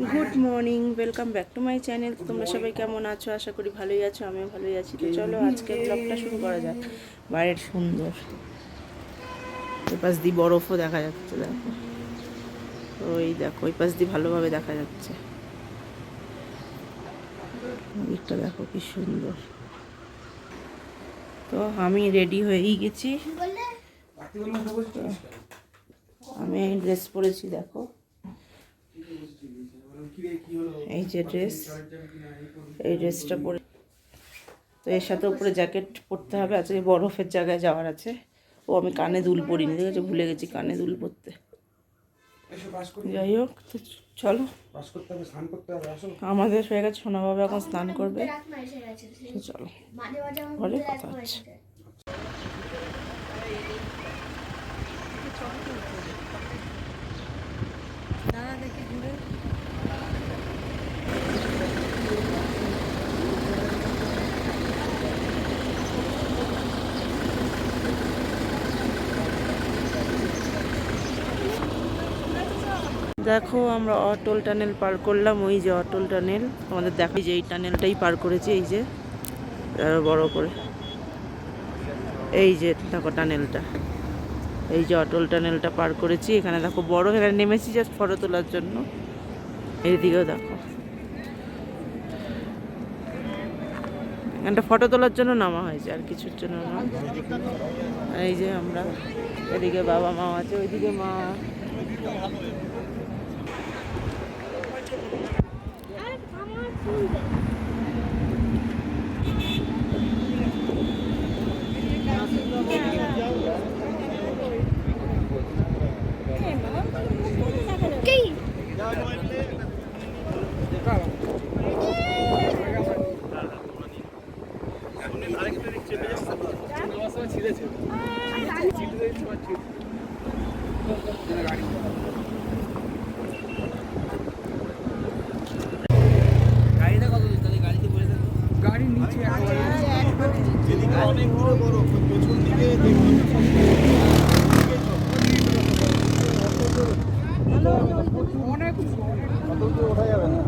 Good morning, welcome back to my channel. তোমরা সবাই কেমন আছো? আশা করি ভালোই আছো, আমিও ভালোই আছি। তো চলো আজকে ব্লগটা শুরু করা যাক। বাইরের সুন্দর ওই পাশ দিয়ে বরফও দেখা যাচ্ছে, দেখো ওই দেখো ওই পাশ দিয়ে ভালোভাবে দেখা যাচ্ছে। দিকটা দেখো কি সুন্দর। তো আমি রেডি হয়েই গেছি, আমি ড্রেস পরেছি দেখো, এই যে ড্রেস, এই ড্রেসটা পরে তো এর সাথে উপরে জ্যাকেট পরতে হবে। আজকে বরফের জায়গায় যাওয়ার আছে। ও আমি কানে দুল পরিনি, ঠিক আছে, ভুলে গেছি কানে দুল পরতে। যাই হোক, তো চলো, আমাদের হয়ে গেছে, সোনাবাবা এখন স্নান করবে। তো চলো ঘরে কথা হচ্ছে। দেখি ঘুরে দেখো, আমরা অটল টানেল পার করলাম। ওই যে অটল টানেল আমাদের দেখা, যে এই টানেলটাই পার করেছি, এই যে বড় করে, এই যে দেখো টানেলটা, এই যে অটল টানেলটা পার করেছি। এখানে দেখো বড়, এখানে নেমেছি জাস্ট ফটো তোলার জন্য। এইদিকেও দেখো, এখানটা ফটো তোলার জন্য নামা হয়েছে, আর কিছুর জন্য না। এই যে আমরা, এদিকে বাবা মা আছে, ওইদিকে মা। গাড়ির নিচে অনেকগুলো বড় পেছন দিকে অনেক ওঠা যাবে না।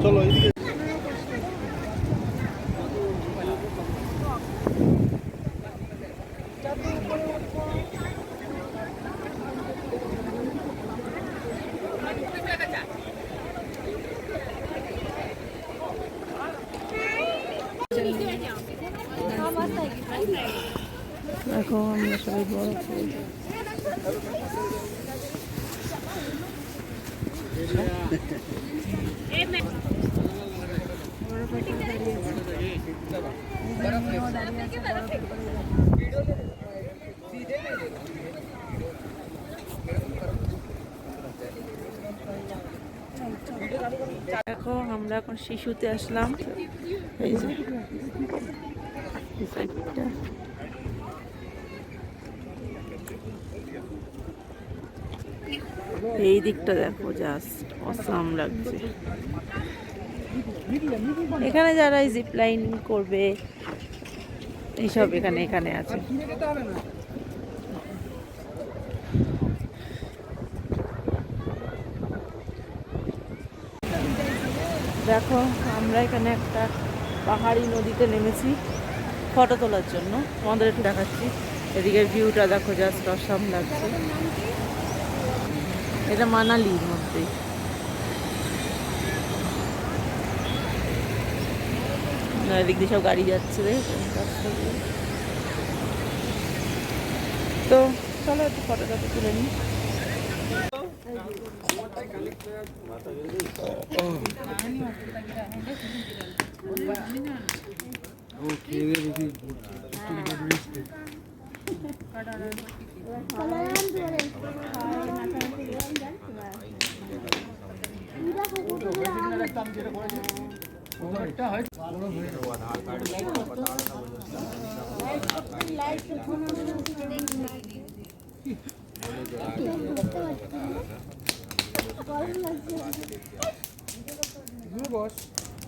চলো এইদিকে। দেখো আমরা সবাই বড় দেখো, আমরা এখন শিশুতে আসলাম। এই যে এই দিকটা দেখো, জাস্ট অসাম লাগছে। এখানে যারা জিপ লাইনিং করবে এইসব এখানে এখানে আছে। দেখো, আমরা এখানে একটা পাহাড়ি নদীতে নেমেছি ফটো তোলার জন্য, আমাদের একটু দেখাচ্ছি। এদিকের ভিউটা দেখো, জাস্ট অসাম লাগছে। এটা মানালির মধ্যেই। এদিক দিয়ে সব গাড়ি যাচ্ছে, তো চলো একটু ফটোটা তুলে নিই।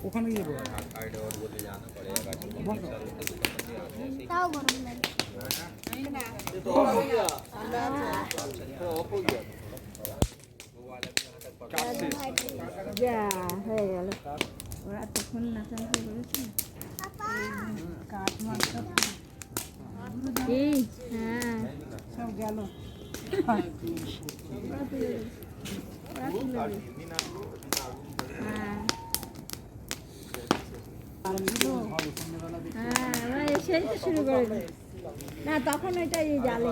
ওখানে গিয়ে তাও গরম লাগে। যা হয়ে গেল ওরা তখন নাচানাচি করেছে কাঠ মাংস এই হ্যাঁ সব গেল হ্যাঁ হ্যাঁ ওরা এসেই তো শুরু করে দিল। না তখন ওইটা জালে